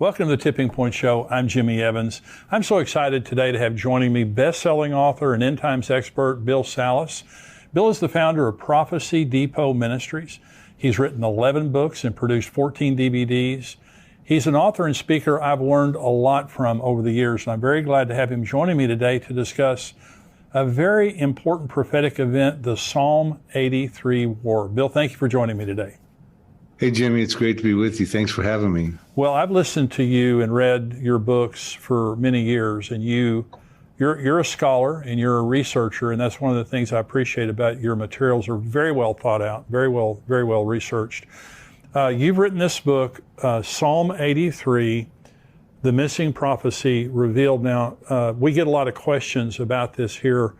Welcome to the Tipping Point Show. I'm Jimmy Evans. I'm so excited today to have joining me best-selling author and end times expert Bill Salus. Bill is the founder of Prophecy Depot Ministries. He's written 11 books and produced 14 DVDs. He's an author and speaker I've learned a lot from over the years, and I'm very glad to have him joining me today to discuss a very important prophetic event, the Psalm 83 war. Bill, thank you for joining me today. Hey, Jimmy, it's great to be with you. Thanks for having me. Well, I've listened to you and read your books for many years, and you're a scholar and you're a researcher, and that's one of the things I appreciate about your materials. Are very well thought out, very well researched. You've written this book, Psalm 83, The Missing Prophecy Revealed. Now, we get a lot of questions about this here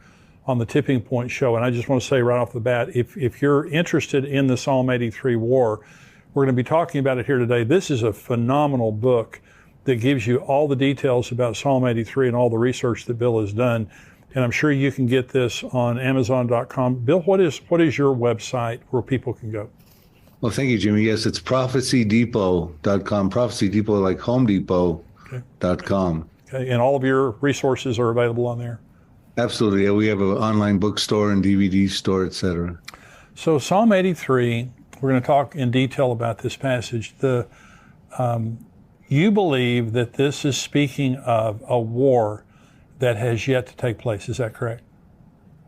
on the Tipping Point Show, and I just want to say right off the bat, if you're interested in the Psalm 83 war, we're going to be talking about it here today. This is a phenomenal book that gives you all the details about Psalm 83 and all the research that Bill has done. And I'm sure you can get this on Amazon.com. Bill, what is your website where people can go? Well, thank you, Jimmy. Yes, it's prophecydepot.com. Prophecy Depot, like Home Depot.com. Okay. And all of your resources are available on there? Absolutely. Yeah, we have an online bookstore and DVD store, etc. So Psalm 83, we're going to talk in detail about this passage. You believe that this is speaking of a war that has yet to take place. Is that correct?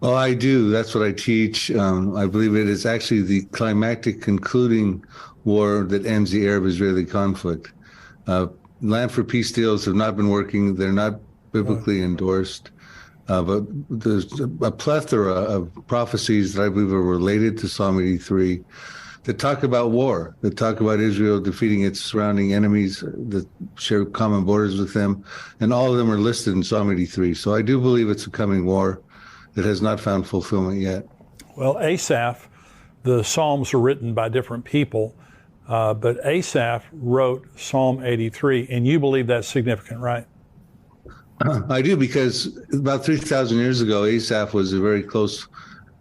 Well, I do. That's what I teach. I believe it is actually the climactic concluding war that ends the Arab-Israeli conflict. Land for Peace deals have not been working. They're not biblically endorsed. But there's a plethora of prophecies that I believe are related to Psalm 83 that talk about war, that talk about Israel defeating its surrounding enemies that share common borders with them. And all of them are listed in Psalm 83. So I do believe it's a coming war that has not found fulfillment yet. Well, Asaph, the Psalms are written by different people, but Asaph wrote Psalm 83, and you believe that's significant, right? I do, because about 3,000 years ago, Asaph was a very close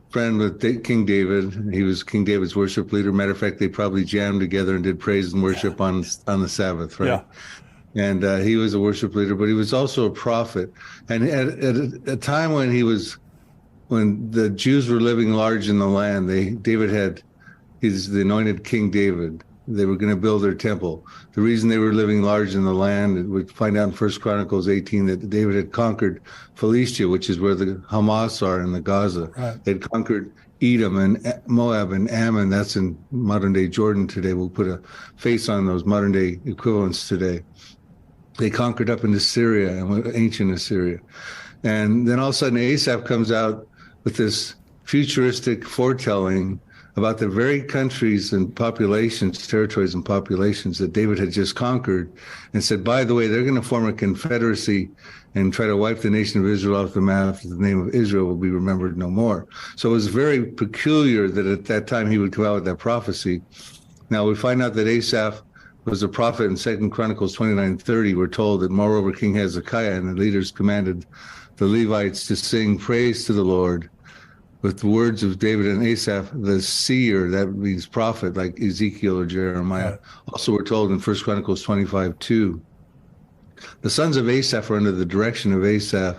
friend with King David. He was King David's worship leader. Matter of fact, they probably jammed together and did praise and worship on the Sabbath, right? Yeah. And he was a worship leader, but he was also a prophet. And at a time when the Jews were living large in the land, David had the anointed King David. They were going to build their temple. The reason they were living large in the land, we find out in 1 Chronicles 18 that David had conquered Philistia, which is where the Hamas are in the Gaza. Right. They'd conquered Edom and Moab and Ammon. That's in modern-day Jordan today. We'll put a face on those modern-day equivalents today. They conquered up into Syria, and ancient Assyria. And then all of a sudden, Asaph comes out with this futuristic foretelling about the very countries and populations, territories and populations that David had just conquered, and said, by the way, they're going to form a confederacy and try to wipe the nation of Israel off the map. The name of Israel will be remembered no more. So it was very peculiar that at that time he would come out with that prophecy. Now we find out that Asaph was a prophet in 2 Chronicles 29:30. We're told that moreover King Hezekiah and the leaders commanded the Levites to sing praise to the Lord with the words of David and Asaph, the seer, that means prophet, like Ezekiel or Jeremiah. Right. Also, we're told in 1 Chronicles 25:2, the sons of Asaph are under the direction of Asaph,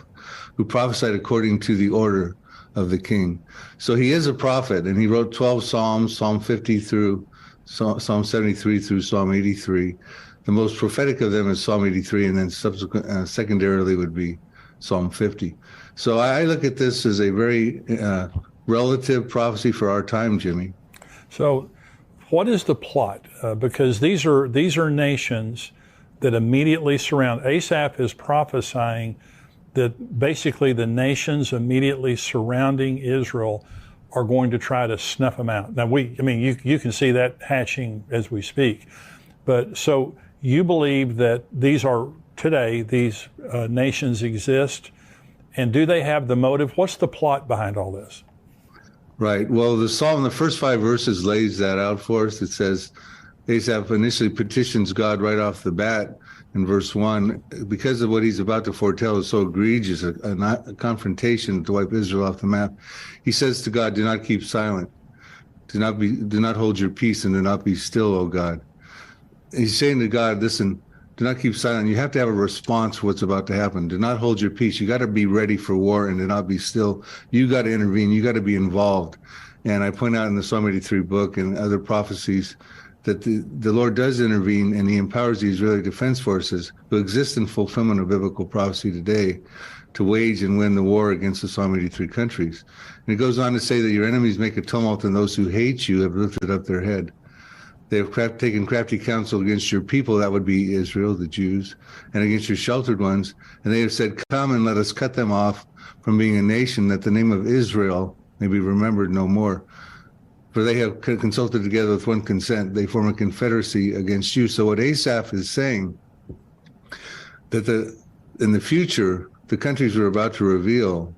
who prophesied according to the order of the king. So he is a prophet, and he wrote 12 Psalms, Psalm 50 through Psalm 73 through Psalm 83. The most prophetic of them is Psalm 83, and then secondarily would be Psalm 50. So I look at this as a very relative prophecy for our time, Jimmy. So what is the plot? Because these are nations that immediately surround. Asaph is prophesying that basically the nations immediately surrounding Israel are going to try to snuff them out. Now, you can see that hatching as we speak. But so you believe that these nations exist, and do they have the motive? What's the plot behind all this? Right. Well, the Psalm, the first 5 verses lays that out for us. It says Asaph initially petitions God right off the bat in verse 1 because of what he's about to foretell is so egregious, a confrontation to wipe Israel off the map. He says to God, do not keep silent. Do not hold your peace, and do not be still, O God. He's saying to God, listen, Do not keep silent. You have to have a response to what's about to happen. Do not hold your peace. You got to be ready for war and do not be still. You got to intervene. You got to be involved. And I point out in the Psalm 83 book and other prophecies that the Lord does intervene, and he empowers the Israeli Defense Forces, who exist in fulfillment of biblical prophecy today, to wage and win the war against the Psalm 83 countries. And it goes on to say that your enemies make a tumult, and those who hate you have lifted up their head. They have taken crafty counsel against your people, that would be Israel, the Jews, and against your sheltered ones. And they have said, come and let us cut them off from being a nation, that the name of Israel may be remembered no more. For they have consulted together with one consent. They form a confederacy against you. So what Asaph is saying, that in the future, the countries we're about to reveal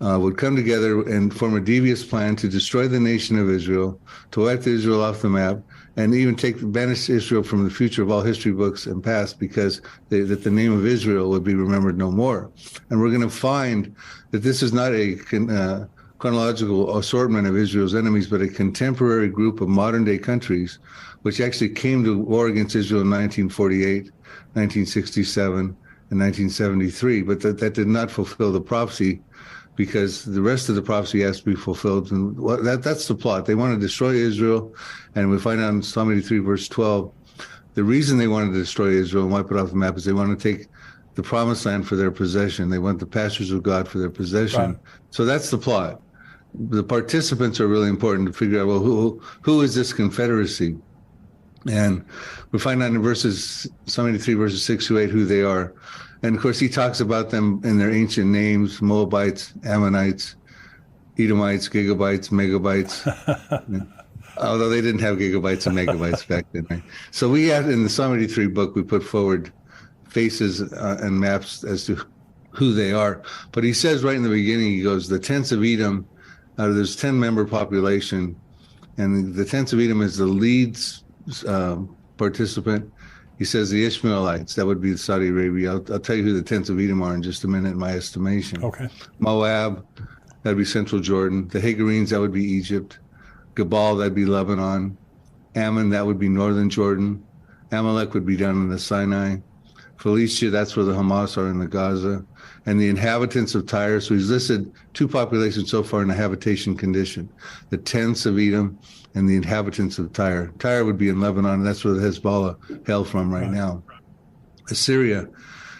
would come together and form a devious plan to destroy the nation of Israel, to wipe Israel off the map, and even banish Israel from the future of all history books and past, because that the name of Israel would be remembered no more. And we're going to find that this is not a chronological assortment of Israel's enemies, but a contemporary group of modern-day countries, which actually came to war against Israel in 1948, 1967, and 1973. But that did not fulfill the prophecy, because the rest of the prophecy has to be fulfilled. And that's the plot. They want to destroy Israel, and we find out in Psalm 83, verse 12, the reason they wanted to destroy Israel and wipe it off the map is they want to take the promised land for their possession. They want the pastures of God for their possession. Right. So that's the plot. The participants are really important to figure out, well, who is this confederacy? And we find out in Psalm 83, verses 6 to 8, who they are. And of course, he talks about them in their ancient names: Moabites, Ammonites, Edomites, Gigabites, Megabites. Although they didn't have gigabytes and megabytes back then. Right? So we had, in the Psalm 83 book, we put forward faces and maps as to who they are. But he says right in the beginning, he goes, the tents of Edom, there's 10-member population, and the tents of Edom is the lead participant. He says the Ishmaelites, that would be Saudi Arabia. I'll tell you who the tents of Edom are in just a minute, in my estimation. Okay. Moab, that'd be central Jordan. The Hagarenes, that would be Egypt. Gebal, that'd be Lebanon. Ammon, that would be northern Jordan. Amalek would be down in the Sinai. Philistia, that's where the Hamas are in the Gaza. And the inhabitants of Tyre, so he's listed two populations so far in a habitation condition: the tents of Edom and the inhabitants of Tyre. Tyre would be in Lebanon, and that's where the Hezbollah hail from right now. Assyria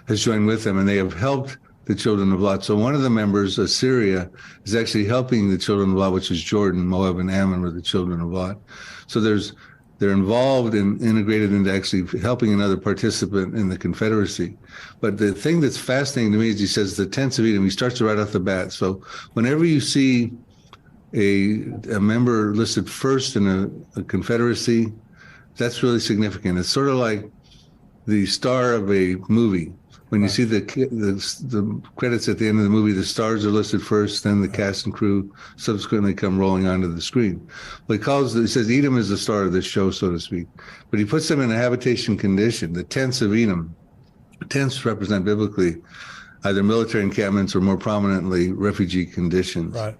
has joined with them, and they have helped the children of Lot. So one of the members, Assyria, is actually helping the children of Lot, which is Jordan. Moab and Ammon were the children of Lot. So they're involved and integrated into actually helping another participant in the Confederacy. But the thing that's fascinating to me is he says the tents of Edom. He starts right off the bat. So whenever you see a member listed first in a Confederacy, that's really significant. It's sort of like the star of a movie. When you see the credits at the end of the movie, the stars are listed first, then the cast and crew subsequently come rolling onto the screen. Well, he says Edom is the star of this show, so to speak. But he puts them in a habitation condition, the tents of Edom. Tents represent biblically either military encampments or more prominently refugee conditions. Right.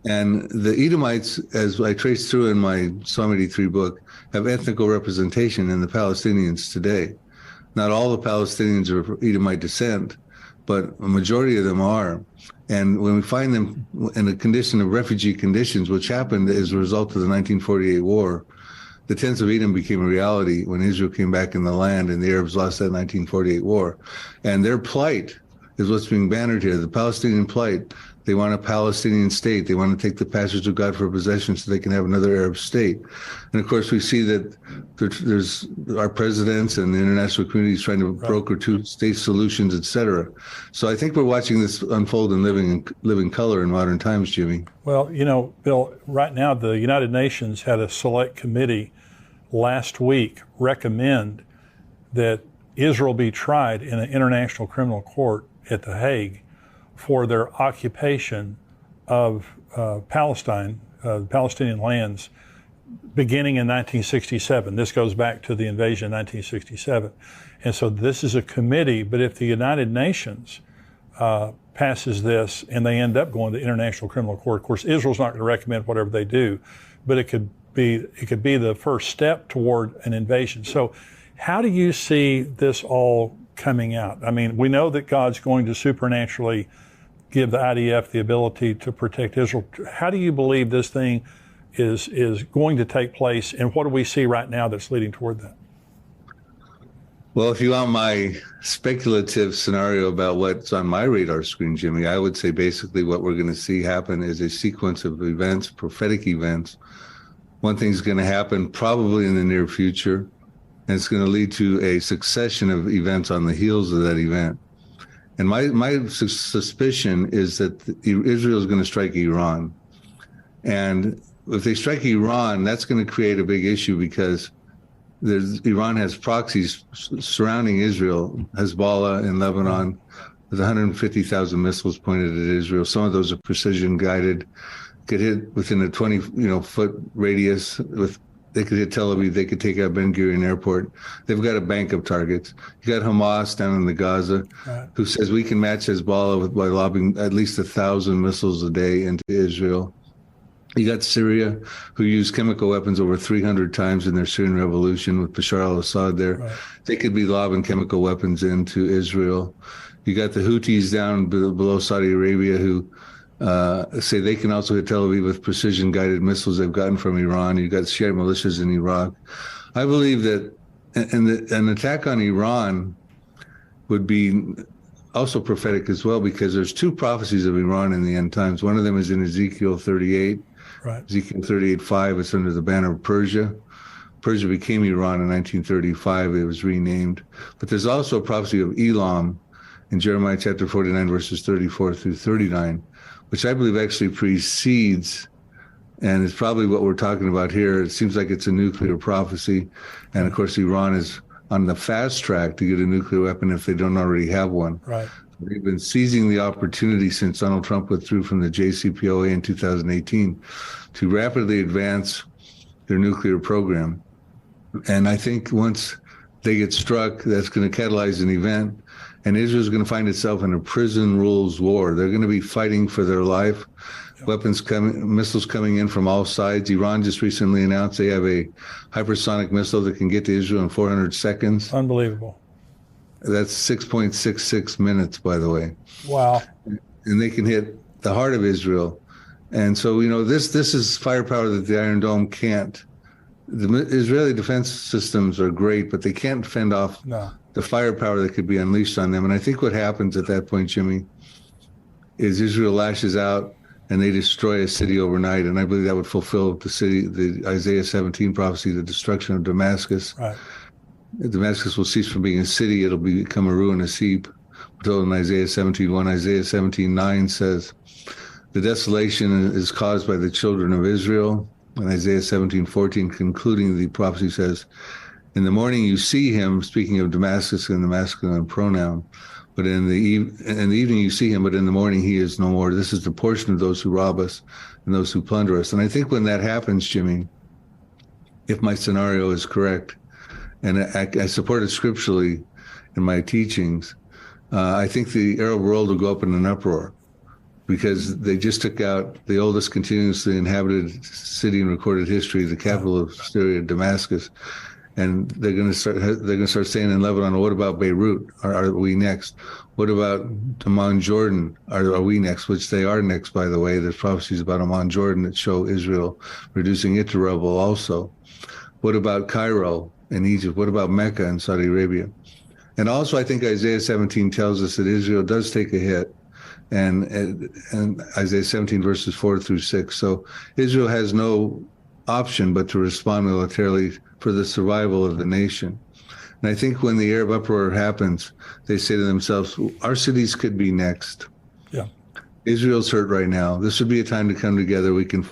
And the Edomites, as I trace through in my Psalm 83 book, have ethnical representation in the Palestinians today. Not all the Palestinians are of Edomite descent, but a majority of them are. And when we find them in a condition of refugee conditions, which happened as a result of the 1948 war, the tents of Edom became a reality when Israel came back in the land and the Arabs lost that 1948 war. And their plight is what's being bannered here, the Palestinian plight. They want a Palestinian state. They want to take the pastures of God for possession so they can have another Arab state. And of course, we see that there's our presidents and the international community is trying to broker two-state solutions, et cetera. So I think we're watching this unfold in living color in modern times, Jimmy. Well, Bill, right now the United Nations had a select committee last week recommend that Israel be tried in an international criminal court at The Hague for their occupation of Palestine, Palestinian lands, beginning in 1967. This goes back to the invasion in 1967. And so this is a committee, but if the United Nations passes this and they end up going to the International Criminal Court, of course, Israel's not going to recommend whatever they do, but it could be the first step toward an invasion. So How do you see this all coming out? I mean, we know that God's going to supernaturally give the IDF the ability to protect Israel. How do you believe this thing is going to take place, and what do we see right now that's leading toward that? Well, if you want my speculative scenario about what's on my radar screen, Jimmy, I would say basically what we're going to see happen is a sequence of events, prophetic events. One thing's going to happen probably in the near future, and it's going to lead to a succession of events on the heels of that event. And my suspicion is that Israel is going to strike Iran. And if they strike Iran, that's going to create a big issue because Iran has proxies surrounding Israel, Hezbollah in Lebanon, with 150,000 missiles pointed at Israel. Some of those are precision guided, could hit within a 20-foot radius. They could hit Tel Aviv, they could take out Ben Gurion Airport. They've got a bank of targets. You got Hamas down in the Gaza, right, who says we can match Hezbollah by lobbing at least 1,000 missiles a day into Israel. You got Syria, who used chemical weapons over 300 times in their Syrian revolution with Bashar al-Assad there. Right. They could be lobbing chemical weapons into Israel. You got the Houthis down below Saudi Arabia who say they can also hit Tel Aviv with precision-guided missiles they've gotten from Iran. You got Shiite militias in Iraq. I believe that an attack on Iran would be also prophetic as well, because there's two prophecies of Iran in the end times. One of them is in Ezekiel 38. Right. Ezekiel 38:5, it's under the banner of Persia. Persia became Iran in 1935. It was renamed. But there's also a prophecy of Elam in Jeremiah chapter 49, verses 34 through 39, which I believe actually precedes, and it's probably what we're talking about here. It seems like it's a nuclear prophecy. And of course, Iran is on the fast track to get a nuclear weapon if they don't already have one. Right. They've been seizing the opportunity since Donald Trump withdrew from the JCPOA in 2018 to rapidly advance their nuclear program. And I think once they get struck, that's going to catalyze an event, and Israel's going to find itself in a prison rules war. They're going to be fighting for their life. Weapons coming, missiles coming in from all sides. Iran just recently announced they have a hypersonic missile that can get to Israel in 400 seconds. Unbelievable. That's 6.66 minutes, by the way. Wow. And they can hit the heart of Israel. And so, you know, this is firepower that the Iron Dome can't. The Israeli defense systems are great, but they can't fend off the firepower that could be unleashed on them. And I think what happens at that point, Jimmy, is Israel lashes out and they destroy a city overnight. And I believe that would fulfill the Isaiah 17 prophecy, the destruction of Damascus. Right. Damascus will cease from being a city. It'll become a ruinous heap. We're told in Isaiah 17:1. Isaiah 17:9 says, the desolation is caused by the children of Israel. And Isaiah 17:14, concluding the prophecy, says, in the morning you see him, speaking of Damascus in the masculine pronoun, but in the evening you see him, but in the morning he is no more. This is the portion of those who rob us and those who plunder us. And I think when that happens, Jimmy, if my scenario is correct, and I support it scripturally in my teachings, I think the Arab world will go up in an uproar, because they just took out the oldest continuously inhabited city in recorded history, the capital of Syria, Damascus, and they're going to start saying in Lebanon, what about Beirut? Are we next? What about Amman, Jordan? Are we next? Which they are next, by the way. There's prophecies about Amman, Jordan that show Israel reducing it to rubble also. What about Cairo in Egypt? What about Mecca in Saudi Arabia? And also, I think Isaiah 17 tells us that Israel does take a hit, and Isaiah 17 verses 4 through 6. So Israel has no option but to respond militarily for the survival of the nation. And I think when the Arab uproar happens, they say to themselves, our cities could be next. Yeah. Israel's hurt right now. This would be a time to come together. We can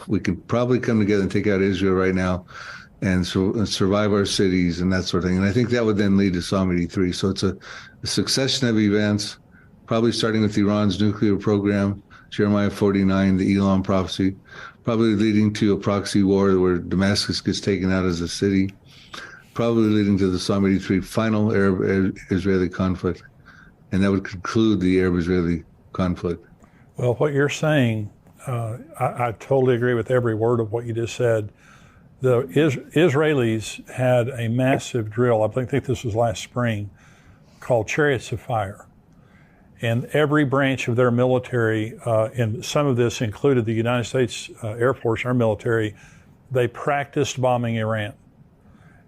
probably come together and take out Israel right now and survive our cities and that sort of thing. And I think that would then lead to Psalm 83. So it's a succession of events, probably starting with Iran's nuclear program, Jeremiah 49, the Elam prophecy, probably leading to a proxy war where Damascus gets taken out as a city, probably leading to the Psalm 83 final Arab-Israeli conflict. And that would conclude the Arab-Israeli conflict. Well, what you're saying, I totally agree with every word of what you just said. The Israelis had a massive drill, I think this was last spring, called Chariots of Fire. And every branch of their military, and some of this included the United States Air Force, our military, they practiced bombing Iran.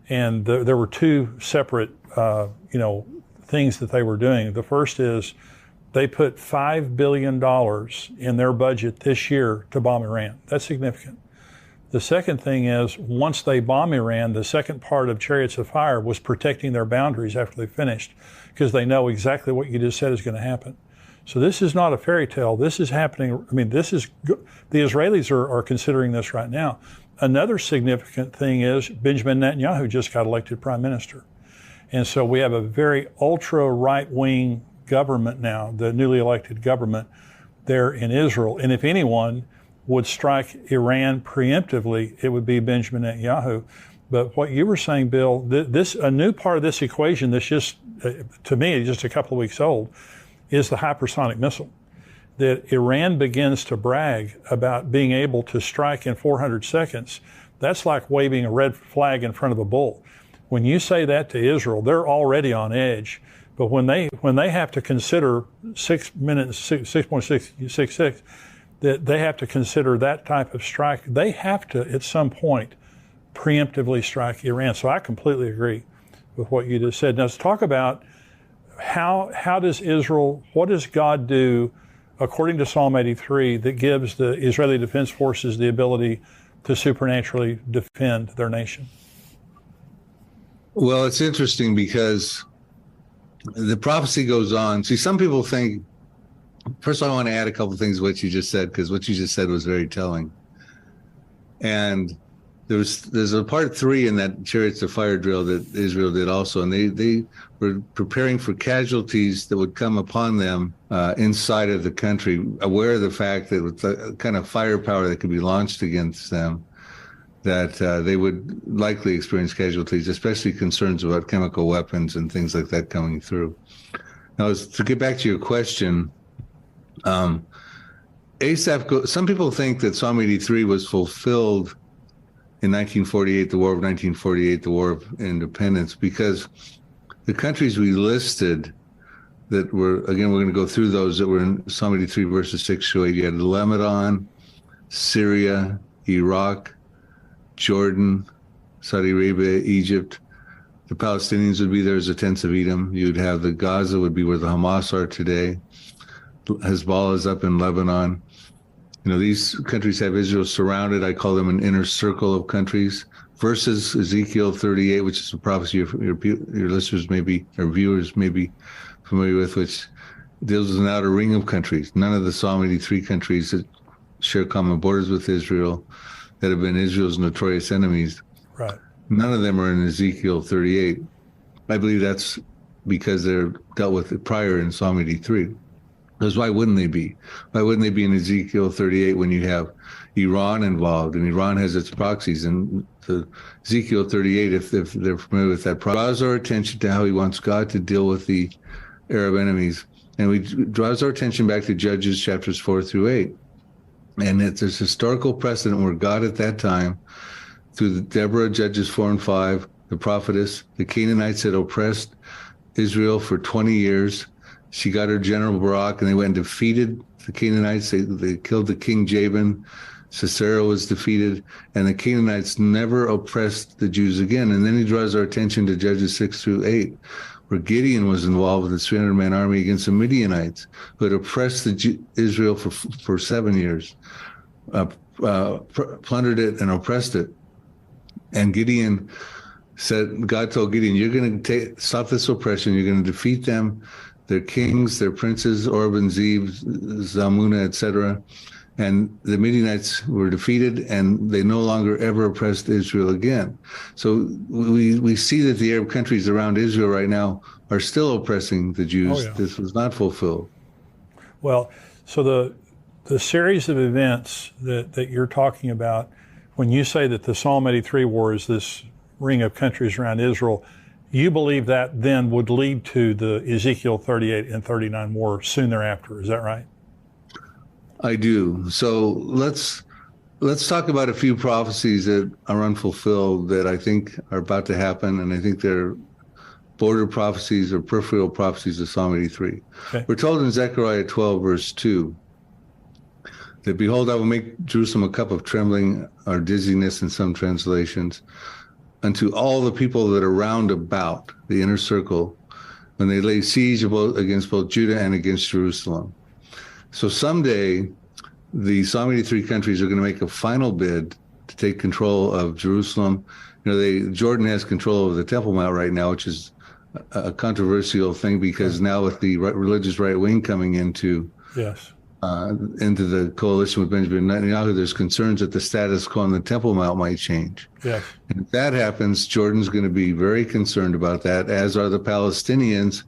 And there were two separate, things that they were doing. The first is they put $5 billion in their budget this year to bomb Iran. That's significant. The second thing is, once they bomb Iran, the second part of Chariots of Fire was protecting their boundaries after they finished, because they know exactly what you just said is going to happen. So this is not a fairy tale. This is happening. I mean, the Israelis are considering this right now. Another significant thing is Benjamin Netanyahu just got elected prime minister. And so we have a very ultra right-wing government now, the newly elected government there in Israel. And if anyone would strike Iran preemptively, it would be Benjamin Netanyahu. But what you were saying, Bill, a new part of this equation that's just, to me, just a couple of weeks old, is the hypersonic missile. That Iran begins to brag about being able to strike in 400 seconds. That's like waving a red flag in front of a bull. When you say that to Israel, they're already on edge. But when they have to consider 6.666, that they have to consider that type of strike, they have to, at some point, preemptively strike Iran. So I completely agree with what you just said. Now let's talk about how does Israel, what does God do, according to Psalm 83, that gives the Israeli Defense Forces the ability to supernaturally defend their nation? Well, it's interesting because the prophecy goes on. See, some people think, first, I want to add a couple of things to what you just said, because what you just said was very telling. And there's a part 3 in that Chariots of Fire drill that Israel did also, and they were preparing for casualties that would come upon them inside of the country, aware of the fact that with the kind of firepower that could be launched against them, that they would likely experience casualties, especially concerns about chemical weapons and things like that coming through. Now, to get back to your question, Asaph, some people think that Psalm 83 was fulfilled in 1948, the War of 1948, the War of Independence, because the countries we listed that were, again, we're going to go through those that were in Psalm 83 verses 6 to 8. You had Lebanon, Syria, Iraq, Jordan, Saudi Arabia, Egypt. The Palestinians would be there as the tents of Edom. You'd have the Gaza would be where the Hamas are today. Hezbollah is up in Lebanon. These countries have Israel surrounded. I call them an inner circle of countries, versus Ezekiel 38, which is a prophecy your listeners may be, or viewers may be familiar with, which deals with an outer ring of countries. None of the Psalm 83 countries that share common borders with Israel, that have been Israel's notorious enemies. Right. None of them are in Ezekiel 38. I believe that's because they're dealt with prior in Psalm 83. Because why wouldn't they be? Why wouldn't they be in Ezekiel 38 when you have Iran involved, and Iran has its proxies? And the Ezekiel 38, if they're familiar with that, draws our attention to how he wants God to deal with the Arab enemies. And we draws our attention back to Judges chapters 4 through 8. And it's this historical precedent where God at that time, through Deborah, Judges 4 and 5, the prophetess, the Canaanites had oppressed Israel for 20 years. She got her general Barak, and they went and defeated the Canaanites. They killed the king Jabin. Sisera was defeated, and the Canaanites never oppressed the Jews again. And then he draws our attention to Judges 6 through 8, where Gideon was involved with a 300-man army against the Midianites, who had oppressed Israel for 7 years, plundered it and oppressed it. And Gideon said, God told Gideon, you're going to stop this oppression. You're going to defeat them, their kings, their princes, Orb and Zeb, Zalmunna, etc. And the Midianites were defeated, and they no longer ever oppressed Israel again. So we see that the Arab countries around Israel right now are still oppressing the Jews. Oh, yeah. This was not fulfilled. Well, so the series of events that you're talking about, when you say that the Psalm 83 war is this ring of countries around Israel, you believe that then would lead to the Ezekiel 38 and 39 war soon thereafter. Is that right? I do. So let's let's talk about a few prophecies that are unfulfilled that I think are about to happen, and I think they're border prophecies or peripheral prophecies of Psalm 83. Okay. We're told in Zechariah 12, verse 2, that behold, I will make Jerusalem a cup of trembling or dizziness in some translations unto all the people that are round about the inner circle when they lay siege against both Judah and against Jerusalem. So someday the Psalm 83 countries are going to make a final bid to take control of Jerusalem. Jordan has control of the Temple Mount right now, which is a controversial thing because now with the religious right wing coming into the coalition with Benjamin Netanyahu, there's concerns that the status quo on the Temple Mount might change. Yes. And if that happens, Jordan's going to be very concerned about that, as are the Palestinians.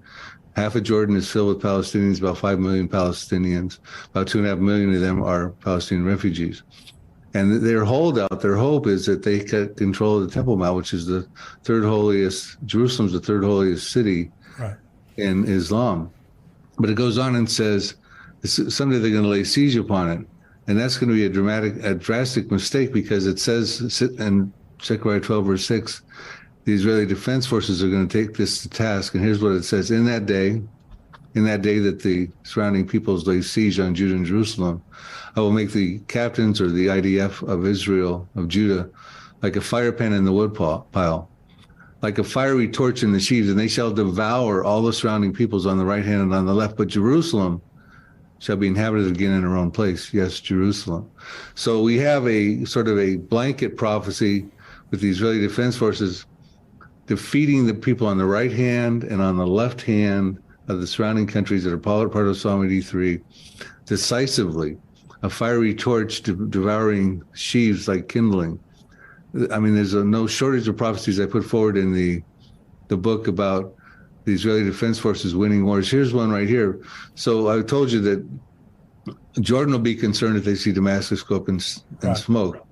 Half of Jordan is filled with Palestinians, about 5 million Palestinians. About 2.5 million of them are Palestinian refugees. And their holdout, their hope is that they get control of the Temple Mount, which is the third holiest, Jerusalem's the third holiest city in Islam. But it goes on and says, someday they're going to lay siege upon it. And that's going to be a drastic mistake because it says in Zechariah 12, verse 6, the Israeli Defense Forces are going to take this to task. And here's what it says. In that day that the surrounding peoples lay siege on Judah and Jerusalem, I will make the captains or the IDF of Israel, of Judah, like a fire pan in the wood pile, like a fiery torch in the sheaves, and they shall devour all the surrounding peoples on the right hand and on the left. But Jerusalem shall be inhabited again in her own place. Yes, Jerusalem. So we have a sort of a blanket prophecy with the Israeli Defense Forces defeating the people on the right hand and on the left hand of the surrounding countries that are part of Psalm 83 decisively, a fiery torch devouring sheaves like kindling. I mean, there's no shortage of prophecies I put forward in the book about the Israeli Defense Forces winning wars. Here's one right here. So I told you that Jordan will be concerned if they see Damascus go up in smoke.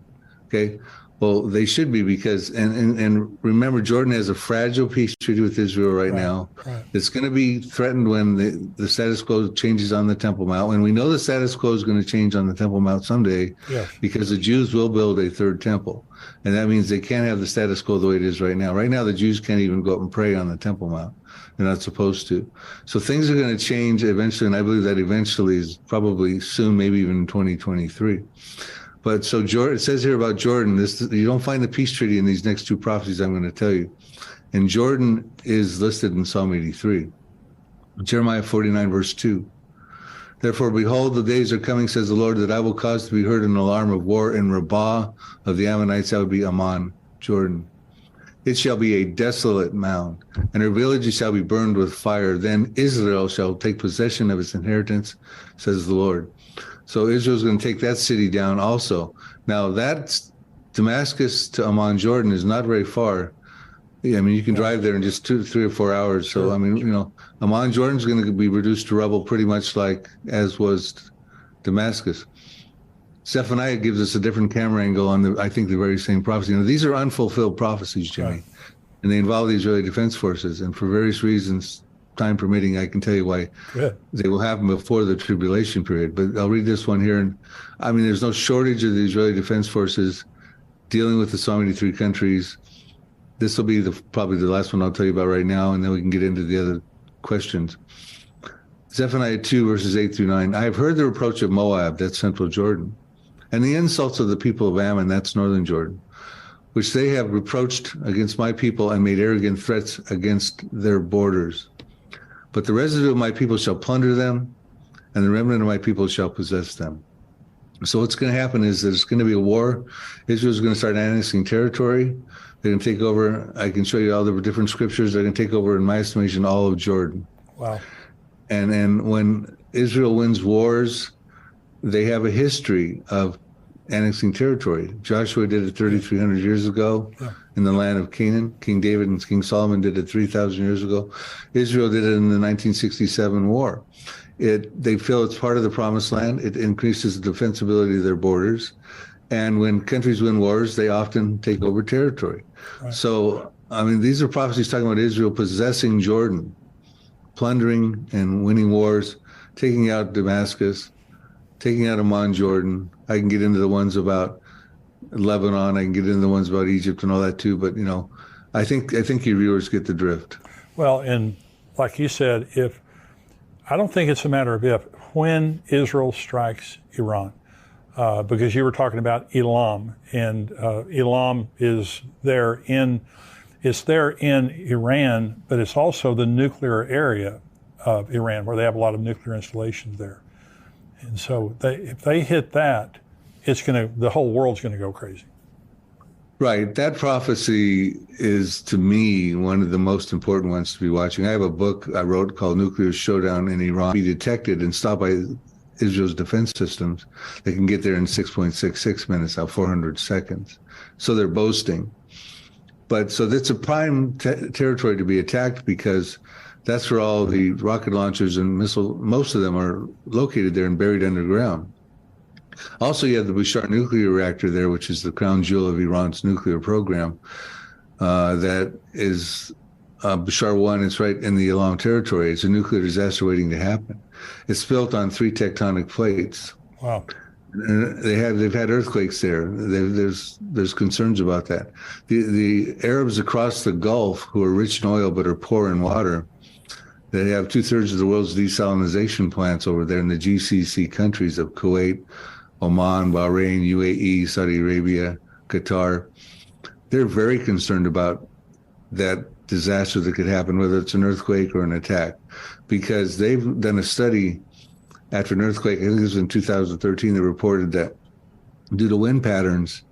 Okay. Well, they should be because, and remember, Jordan has a fragile peace treaty with Israel right now. It's going to be threatened when the status quo changes on the Temple Mount. And we know the status quo is going to change on the Temple Mount someday because the Jews will build a third temple. And that means they can't have the status quo the way it is right now. Right now, the Jews can't even go up and pray on the Temple Mount. They're not supposed to. So things are going to change eventually. And I believe that eventually is probably soon, maybe even in 2023. But so Jordan, it says here about Jordan, you don't find the peace treaty in these next two prophecies I'm going to tell you. And Jordan is listed in Psalm 83. Jeremiah 49, verse 2. Therefore, behold, the days are coming, says the Lord, that I will cause to be heard an alarm of war in Rabbah of the Ammonites, that would be Ammon, Jordan. It shall be a desolate mound, and her villages shall be burned with fire. Then Israel shall take possession of its inheritance, says the Lord. So Israel's going to take that city down also. Now, that's Damascus to Amman, Jordan is not very far. Yeah, I mean, you can drive there in just 3 or 4 hours. So, I mean, Amman, Jordan's going to be reduced to rubble pretty much like as was Damascus. Zephaniah gives us a different camera angle on I think the very same prophecy. These are unfulfilled prophecies, Jimmy, and they involve the Israeli Defense Forces. And for various reasons, time permitting, I can tell you why they will happen before the tribulation period. But I'll read this one here. And I mean, there's no shortage of the Israeli Defense Forces dealing with the Psalm 83 countries. This will be probably the last one I'll tell you about right now, and then we can get into the other questions. Zephaniah 2, verses 8 through 9. I have heard the reproach of Moab, that's central Jordan, and the insults of the people of Ammon, that's northern Jordan, which they have reproached against my people and made arrogant threats against their borders. But the residue of my people shall plunder them, and the remnant of my people shall possess them. So what's going to happen is there's going to be a war. Israel's going to start annexing territory. They're going to take over. I can show you all the different scriptures. They're going to take over, in my estimation, all of Jordan. Wow. And when Israel wins wars, they have a history of annexing territory. Joshua did it 3,300 years ago in the land of Canaan. King David and King Solomon did it 3,000 years ago. Israel did it in the 1967 war. They feel it's part of the promised land. It increases the defensibility of their borders. And when countries win wars, they often take over territory. Right. So, I mean, these are prophecies talking about Israel possessing Jordan, plundering and winning wars, taking out Damascus, taking out Amman, Jordan. I can get into the ones about Lebanon. I can get into the ones about Egypt and all that too. But I think your viewers get the drift. Well, and like you said, I don't think it's a matter of if, when Israel strikes Iran, because you were talking about Elam, and Elam is it's there in Iran, but it's also the nuclear area of Iran, where they have a lot of nuclear installations there. And so if they hit that, the whole world's going to go crazy. Right. That prophecy is, to me, one of the most important ones to be watching. I have a book I wrote called Nuclear Showdown in Iran. Be detected and stopped by Israel's defense systems. They can get there in 6.66 minutes, now 400 seconds. So they're boasting. But so that's a prime territory to be attacked, because that's where all the rocket launchers and most of them are located there and buried underground. Also, you have the Bushehr nuclear reactor there, which is the crown jewel of Iran's nuclear program. That is Bushehr 1. It's right in the Elam territory. It's a nuclear disaster waiting to happen. It's built on 3 tectonic plates. Wow. And they've had earthquakes there. There's concerns about that. The Arabs across the Gulf, who are rich in oil but are poor in water, they have 2/3 of the world's desalination plants over there in the GCC countries of Kuwait, Oman, Bahrain, UAE, Saudi Arabia, Qatar. They're very concerned about that disaster that could happen, whether it's an earthquake or an attack, because they've done a study after an earthquake. I think it was in 2013. They reported that due to wind patterns,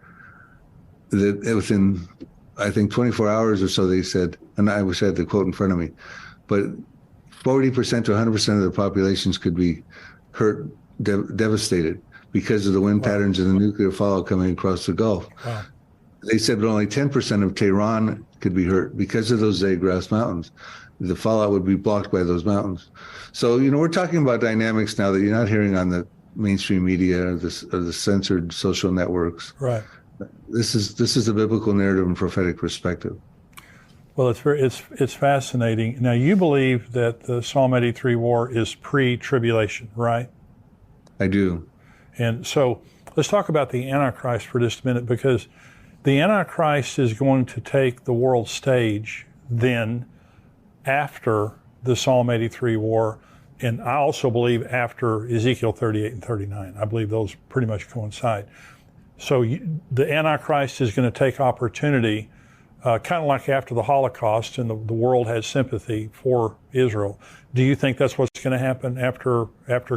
that within, I think, 24 hours or so, they said, and I wish I had the quote in front of me, but 40% to 100% of the populations could be hurt, devastated, because of the wind patterns and the nuclear fallout coming across the Gulf. Wow. They said that only 10% of Tehran could be hurt because of those Zagros mountains. The fallout would be blocked by those mountains. So, we're talking about dynamics now that you're not hearing on the mainstream media or the censored social networks. Right. This is a biblical narrative and prophetic perspective. Well, it's fascinating. Now, you believe that the Psalm 83 war is pre-tribulation, right? I do. And so let's talk about the Antichrist for just a minute, because the Antichrist is going to take the world stage then after the Psalm 83 war, and I also believe after Ezekiel 38 and 39. I believe those pretty much coincide. So the Antichrist is going to take opportunity, kind of like after the Holocaust, and the world had sympathy for Israel. Do you think that's what's going to happen after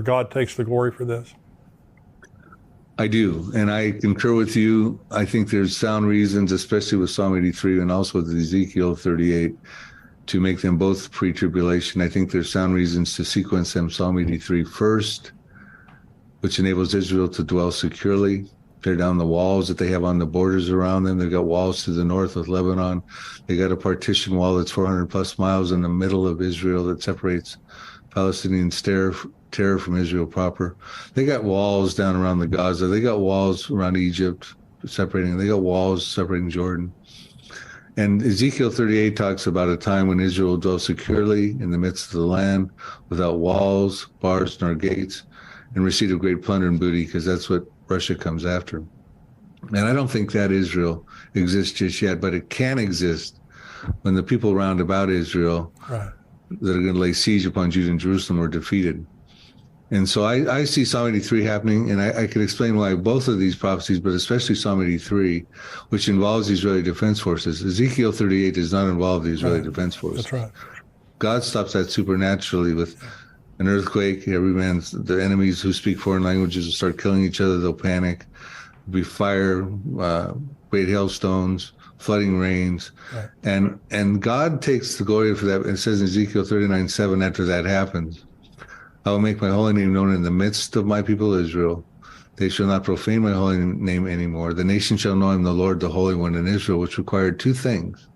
God takes the glory for this? I do, and I concur with you. I think there's sound reasons, especially with Psalm 83 and also with Ezekiel 38, to make them both pre-tribulation. I think there's sound reasons to sequence them Psalm 83 first, which enables Israel to dwell securely, tear down the walls that they have on the borders around them. They've got walls to the north with Lebanon. They got a partition wall that's 400 plus miles in the middle of Israel that separates Palestinian terror from Israel proper. They got walls down around the Gaza. They got walls around Egypt separating. They got walls separating Jordan. And Ezekiel 38 talks about a time when Israel will dwell securely in the midst of the land, without walls, bars, nor gates, and receive of great plunder and booty, because that's what Russia comes after. And I don't think that Israel exists just yet, but it can exist when the people round about Israel that are going to lay siege upon Judah and Jerusalem are defeated. And so I see Psalm 83 happening, and I can explain why both of these prophecies, but especially Psalm 83, which involves the Israeli Defense Forces. Ezekiel 38 does not involve the Israeli Defense Forces. That's right. God stops that supernaturally with an earthquake. The enemies who speak foreign languages will start killing each other. They'll panic. There'll be fire, great hailstones, flooding rains. Right. And God takes the glory for that. It says in Ezekiel 39:7, after that happens, I will make my holy name known in the midst of my people Israel. They shall not profane my holy name anymore. The nation shall know I am the Lord, the Holy One in Israel, which required two things.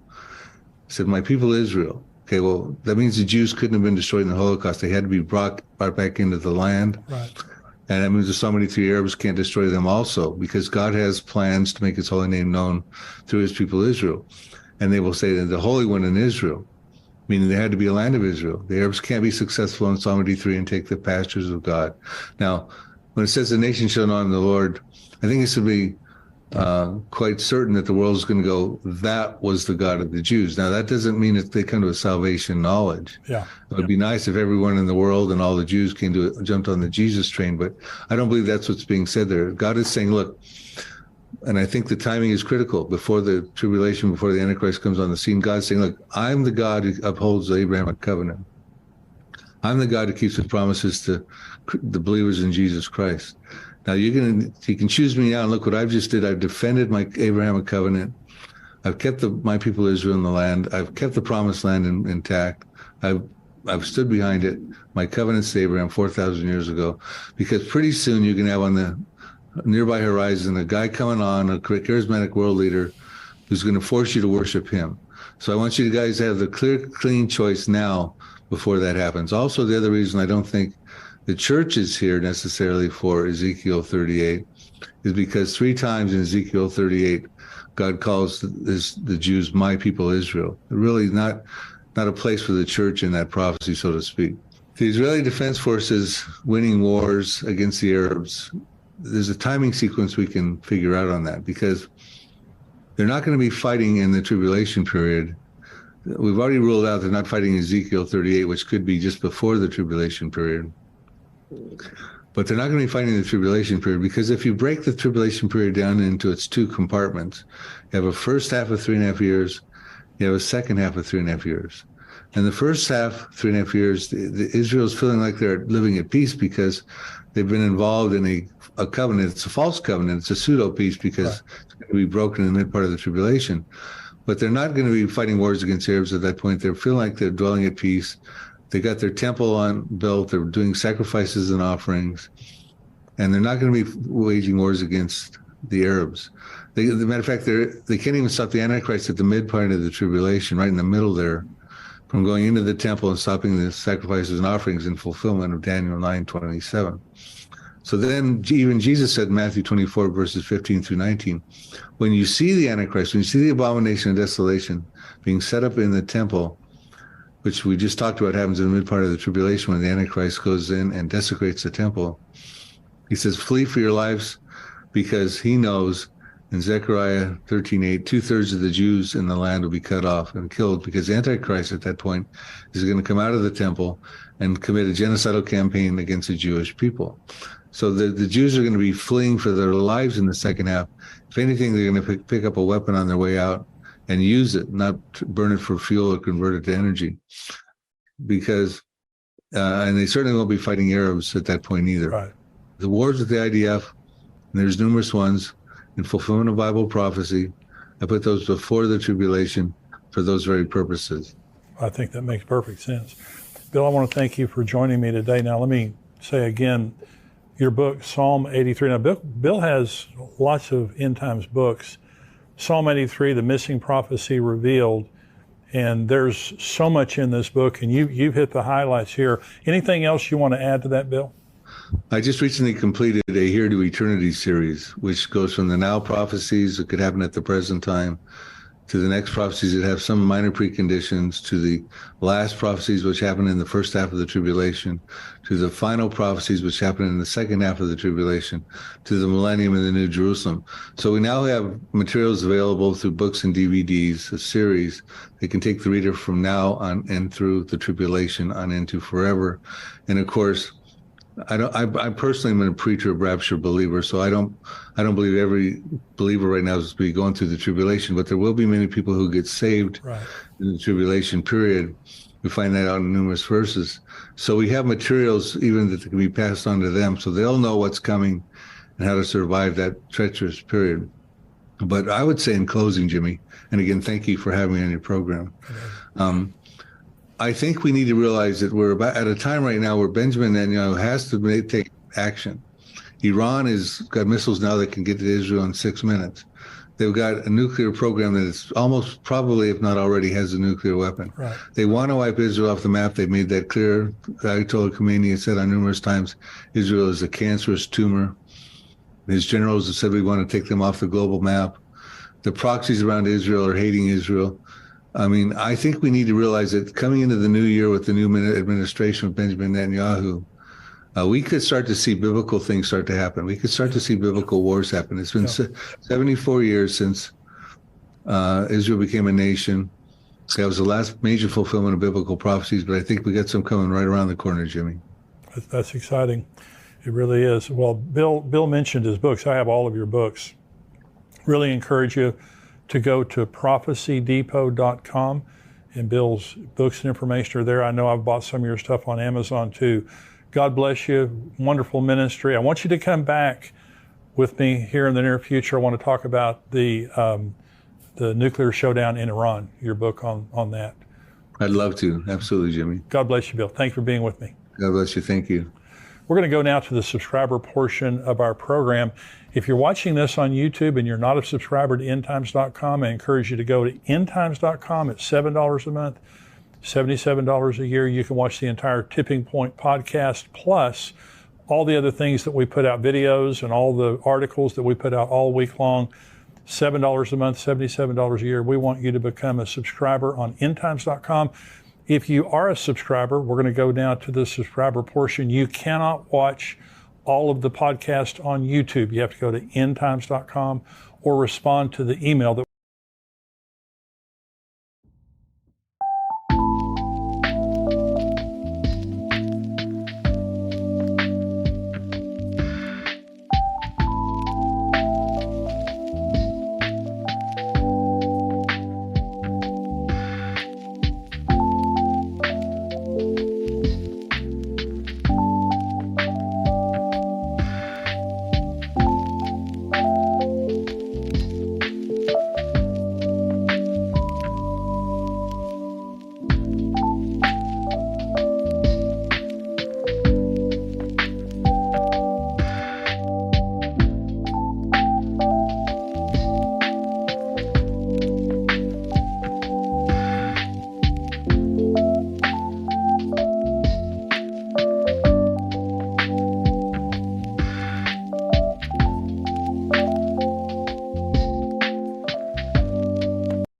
He said, my people Israel. Okay, well, that means the Jews couldn't have been destroyed in the Holocaust. They had to be brought back into the land. Right. And that means the so many three Arabs can't destroy them also, because God has plans to make his holy name known through his people Israel. And they will say that the Holy One in Israel, meaning there had to be a land of Israel. The Arabs can't be successful in Psalm 83 and take the pastures of God. Now, when it says the nation shall know I'm the Lord, I think this would be quite certain that the world is going to go, that was the God of the Jews. Now, that doesn't mean that they come to a salvation knowledge. Yeah. It would be nice if everyone in the world and all the Jews jumped on the Jesus train, but I don't believe that's what's being said there. God is saying, look, and I think the timing is critical before the tribulation, before the Antichrist comes on the scene. God's saying, look, I'm the God who upholds the Abrahamic covenant. I'm the God who keeps his promises to the believers in Jesus Christ. Now you can choose me now, and look what I've just did. I've defended my Abrahamic covenant. I've kept my people Israel in the land. I've kept the promised land intact. I've stood behind it. My covenants to Abraham 4,000 years ago, because pretty soon you're going to have on the nearby horizon a guy coming on, a charismatic world leader, who's going to force you to worship him. So I want you guys to have the clear, clean choice now before that happens. Also, the other reason I don't think the church is here necessarily for Ezekiel 38 is because 3 times in Ezekiel 38, God calls the Jews my people Israel. Really not a place for the church in that prophecy, so to speak. The Israeli Defense Forces winning wars against the Arabs, there's a timing sequence we can figure out on that, because they're not going to be fighting in the tribulation period. We've already ruled out they're not fighting Ezekiel 38, which could be just before the tribulation period. But they're not going to be fighting the tribulation period, because if you break the tribulation period down into its 2 compartments, you have a first half of 3.5 years, you have a second half of 3.5 years. And the first half, 3.5 years, Israel's feeling like they're living at peace because they've been involved in a covenant. It's a false covenant. It's a pseudo peace because it's going to be broken in the mid part of the tribulation. But they're not going to be fighting wars against Arabs at that point. They're feeling like they're dwelling at peace. They got their temple built. They're doing sacrifices and offerings, and they're not going to be waging wars against the Arabs. As a matter of fact, they can't even stop the Antichrist at the mid part of the tribulation, right in the middle there, from going into the temple and stopping the sacrifices and offerings in fulfillment of Daniel 9:27. So then even Jesus said in Matthew 24, verses 15 through 19, when you see the Antichrist, when you see the abomination of desolation being set up in the temple, which we just talked about happens in the mid part of the tribulation when the Antichrist goes in and desecrates the temple, he says, flee for your lives, because he knows in Zechariah 13:8, 2/3 of the Jews in the land will be cut off and killed, because the Antichrist at that point is going to come out of the temple and commit a genocidal campaign against the Jewish people. So the Jews are going to be fleeing for their lives in the second half. If anything, they're going to pick up a weapon on their way out and use it, not burn it for fuel or convert it to energy. Because, and they certainly won't be fighting Arabs at that point either. Right. The wars with the IDF, and there's numerous ones, in fulfillment of Bible prophecy, I put those before the tribulation for ththose very purposes. I think that makes perfect sense. Bill, I want to thank you for joining me today. Now, let me say again, your book, Psalm 83. Now, Bill has lots of end times books. Psalm 83, The Missing Prophecy Revealed, and there's so much in this book, and you've hit the highlights here. Anything else you want to add to that, Bill? I just recently completed a Here to Eternity series, which goes from the now prophecies that could happen at the present time to the next prophecies that have some minor preconditions, to the last prophecies which happen in the first half of the tribulation, to the final prophecies which happen in the second half of the tribulation, to the millennium and the New Jerusalem. So we now have materials available through books and DVDs, a series that can take the reader from now on and through the tribulation on into forever. And of course, I personally am a preacher, rapture believer, so I don't believe every believer right now is to be going through the tribulation, but there will be many people who get saved in the tribulation period. We find that out in numerous verses. So we have materials even that can be passed on to them, so they'll know what's coming and how to survive that treacherous period. But I would say in closing, Jimmy, and again, thank you for having me on your program. I think we need to realize that we're about at a time right now where Benjamin Netanyahu has to take action. Iran has got missiles now that can get to Israel in 6 minutes. They've got a nuclear program that is almost probably, if not already, has a nuclear weapon. Right. They want to wipe Israel off the map. They've made that clear. Ayatollah Khomeini has said on numerous times, Israel is a cancerous tumor. His generals have said we want to take them off the global map. The proxies around Israel are hating Israel. I mean, I think we need to realize that coming into the new year with the new administration of Benjamin Netanyahu, we could start to see biblical things start to happen. We could start to see biblical wars happen. It's been 74 years since Israel became a nation. That was the last major fulfillment of biblical prophecies, but I think we got some coming right around the corner, Jimmy. That's exciting. It really is. Well, Bill mentioned his books. I have all of your books. Really encourage you to go to prophecydepot.com, and Bill's books and information are there. I know I've bought some of your stuff on Amazon too. God bless you. Wonderful ministry. I want you to come back with me here in the near future. I want to talk about the nuclear showdown in Iran, your book on that. I'd love to. Absolutely, Jimmy. God bless you, Bill. Thanks for being with me. God bless you. Thank you. We're going to go now to the subscriber portion of our program. If you're watching this on YouTube and you're not a subscriber to endtimes.com, I encourage you to go to endtimes.com at $7 a month, $77 a year. You can watch the entire Tipping Point podcast, plus all the other things that we put out, videos and all the articles that we put out all week long. $7 a month, $77 a year. We want you to become a subscriber on endtimes.com. If you are a subscriber, we're going to go now to the subscriber portion. You cannot watch all of the podcast on YouTube. You have to go to endtimes.com or respond to the email that